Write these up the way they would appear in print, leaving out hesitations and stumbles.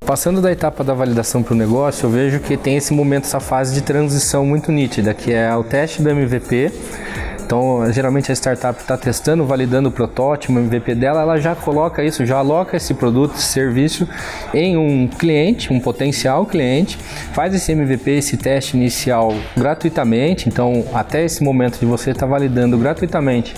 Passando da etapa da validação para o negócio, eu vejo que tem esse momento, essa fase de transição muito nítida, que é o teste do MVP. Então, geralmente a startup está testando, validando o protótipo, o MVP dela, ela já coloca isso, já aloca esse produto, esse serviço em um cliente, um potencial cliente, faz esse MVP, esse teste inicial gratuitamente. Então, até esse momento de você estar validando gratuitamente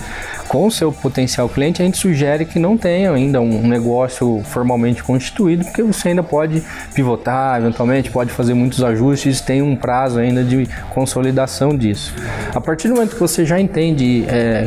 com o seu potencial cliente, a gente sugere que não tenha ainda um negócio formalmente constituído, porque você ainda pode pivotar, eventualmente pode fazer muitos ajustes, tem um prazo ainda de consolidação disso. A partir do momento que você já entende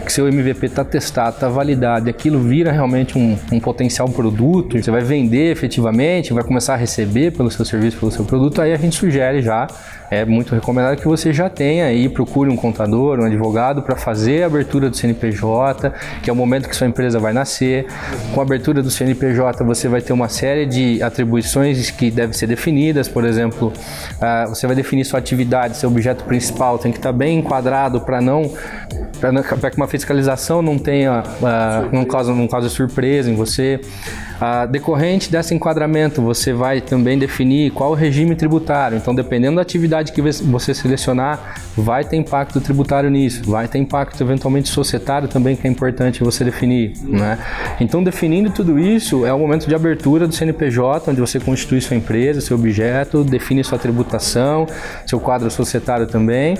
que seu MVP está testado, está validado e aquilo vira realmente um potencial produto, você vai vender efetivamente, vai começar a receber pelo seu serviço, pelo seu produto, aí a gente sugere já, é muito recomendado que você já tenha aí, procure um contador, um advogado para fazer a abertura do CNPJ, que é o momento que sua empresa vai nascer. Com a abertura do CNPJ você vai ter uma série de atribuições que devem ser definidas, por exemplo, você vai definir sua atividade, seu objeto principal tem que estar bem enquadrado para que uma fiscalização não tenha, não cause surpresa em você. Decorrente desse enquadramento, você vai também definir qual o regime tributário. Então, dependendo da atividade que você selecionar, vai ter impacto tributário nisso, vai ter impacto eventualmente societário também, que é importante você definir, né? Então, definindo tudo isso, é o momento de abertura do CNPJ, onde você constitui sua empresa, seu objeto, define sua tributação, seu quadro societário também,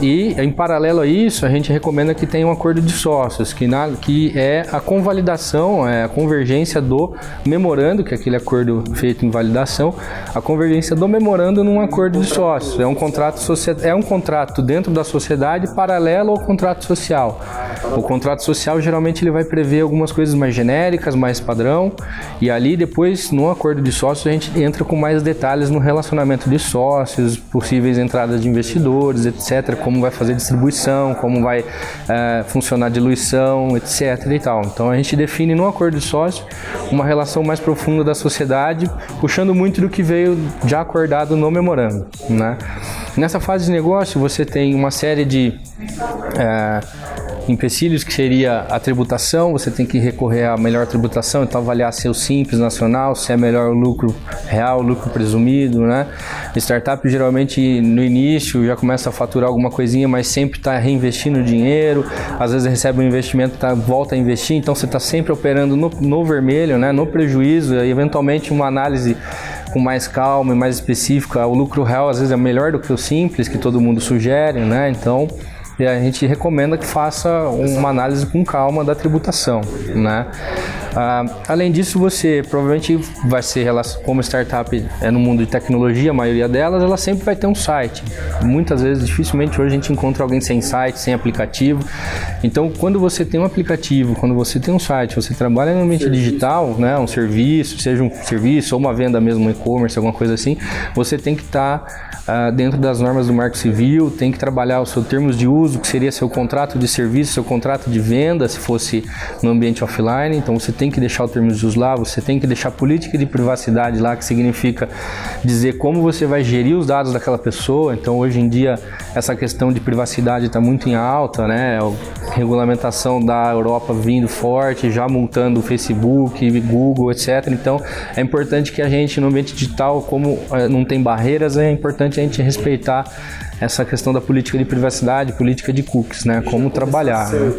e em paralelo a isso, a gente recomenda que tenha um acordo de sócios, que é a convalidação, a convergência do memorando, que é aquele acordo feito em validação, a convergência do memorando num acordo de sócios. É um contrato dentro da sociedade paralelo ao contrato social. O contrato social geralmente ele vai prever algumas coisas mais genéricas, mais padrão, e ali depois no acordo de sócios a gente entra com mais detalhes no relacionamento de sócios, possíveis entradas de investidores, etc, como vai fazer distribuição, como vai funcionar a diluição, etc e tal. Então a gente define no acordo de sócio uma relação mais profunda da sociedade, puxando muito do que veio já acordado no memorando, né? Nessa fase de negócio você tem uma série de empecilhos, que seria a tributação. Você tem que recorrer à melhor tributação, então avaliar se é o Simples Nacional, se é melhor o lucro real, o lucro presumido, né? Startup geralmente no início já começa a faturar alguma coisinha, mas sempre está reinvestindo dinheiro, às vezes recebe um investimento, volta a investir, então você está sempre operando no vermelho, né? No prejuízo, e eventualmente uma análise com mais calma e mais específica. O lucro real às vezes é melhor do que o Simples, que todo mundo sugere, né? Então a gente recomenda que faça uma análise com calma da tributação, né? Além disso, você provavelmente vai ser, como startup no mundo de tecnologia, a maioria delas, ela sempre vai ter um site. Muitas vezes, dificilmente hoje a gente encontra alguém sem site, sem aplicativo. Então, quando você tem um aplicativo, quando você tem um site, você trabalha no ambiente digital, né, um serviço, seja um serviço ou uma venda mesmo, um e-commerce, alguma coisa assim, você tem que estar dentro das normas do Marco Civil, tem que trabalhar os seus termos de uso, que seria seu contrato de serviço, seu contrato de venda, se fosse no ambiente offline. Então você tem que deixar o termos de uso lá, você tem que deixar a política de privacidade lá, que significa dizer como você vai gerir os dados daquela pessoa. Então hoje em dia essa questão de privacidade está muito em alta, né? A regulamentação da Europa vindo forte, já multando o Facebook, Google, etc. Então é importante que a gente no ambiente digital, como não tem barreiras, é importante a gente respeitar essa questão da política de privacidade, política de cookies, né? Como trabalhar, né?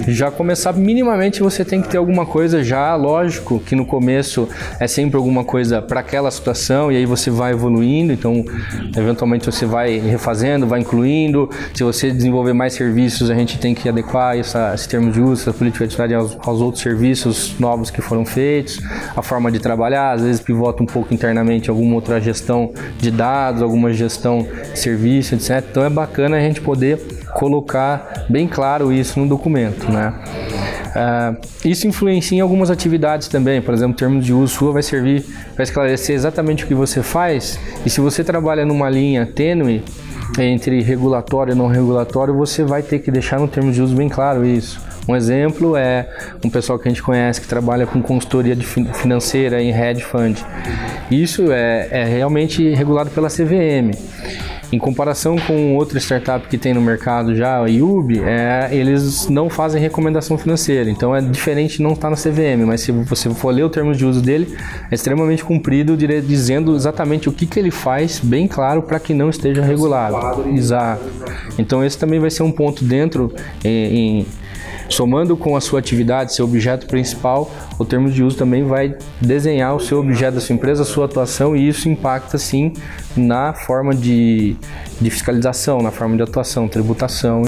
Já começar minimamente, você tem que ter alguma coisa já, lógico que no começo é sempre alguma coisa para aquela situação, e aí você vai evoluindo, então eventualmente você vai refazendo, vai incluindo. Se você desenvolver mais serviços, a gente tem que adequar esse termo de uso, essa política de privacidade aos outros serviços novos que foram feitos, a forma de trabalhar, às vezes pivota um pouco internamente alguma outra gestão de dados, alguma gestão de serviço, etc. Então é bacana a gente poder colocar bem claro isso no documento, né? Isso influencia em algumas atividades também. Por exemplo, termos de uso sua vai servir para esclarecer exatamente o que você faz, e se você trabalha numa linha tênue entre regulatório e não regulatório, você vai ter que deixar no termo de uso bem claro isso. Um exemplo é um pessoal que a gente conhece que trabalha com consultoria financeira em hedge fund. Isso é realmente regulado pela CVM. Em comparação com outra startup que tem no mercado já, a Yubi, eles não fazem recomendação financeira, então é diferente, não está na CVM, mas se você for ler o termos de uso dele, é extremamente cumprido, dizendo exatamente o que ele faz, bem claro, para que não esteja regulado. Exato. Então esse também vai ser um ponto dentro, somando com a sua atividade, seu objeto principal, o termo de uso também vai desenhar o seu objeto da sua empresa, a sua atuação, e isso impacta sim na forma de fiscalização, na forma de atuação, tributação.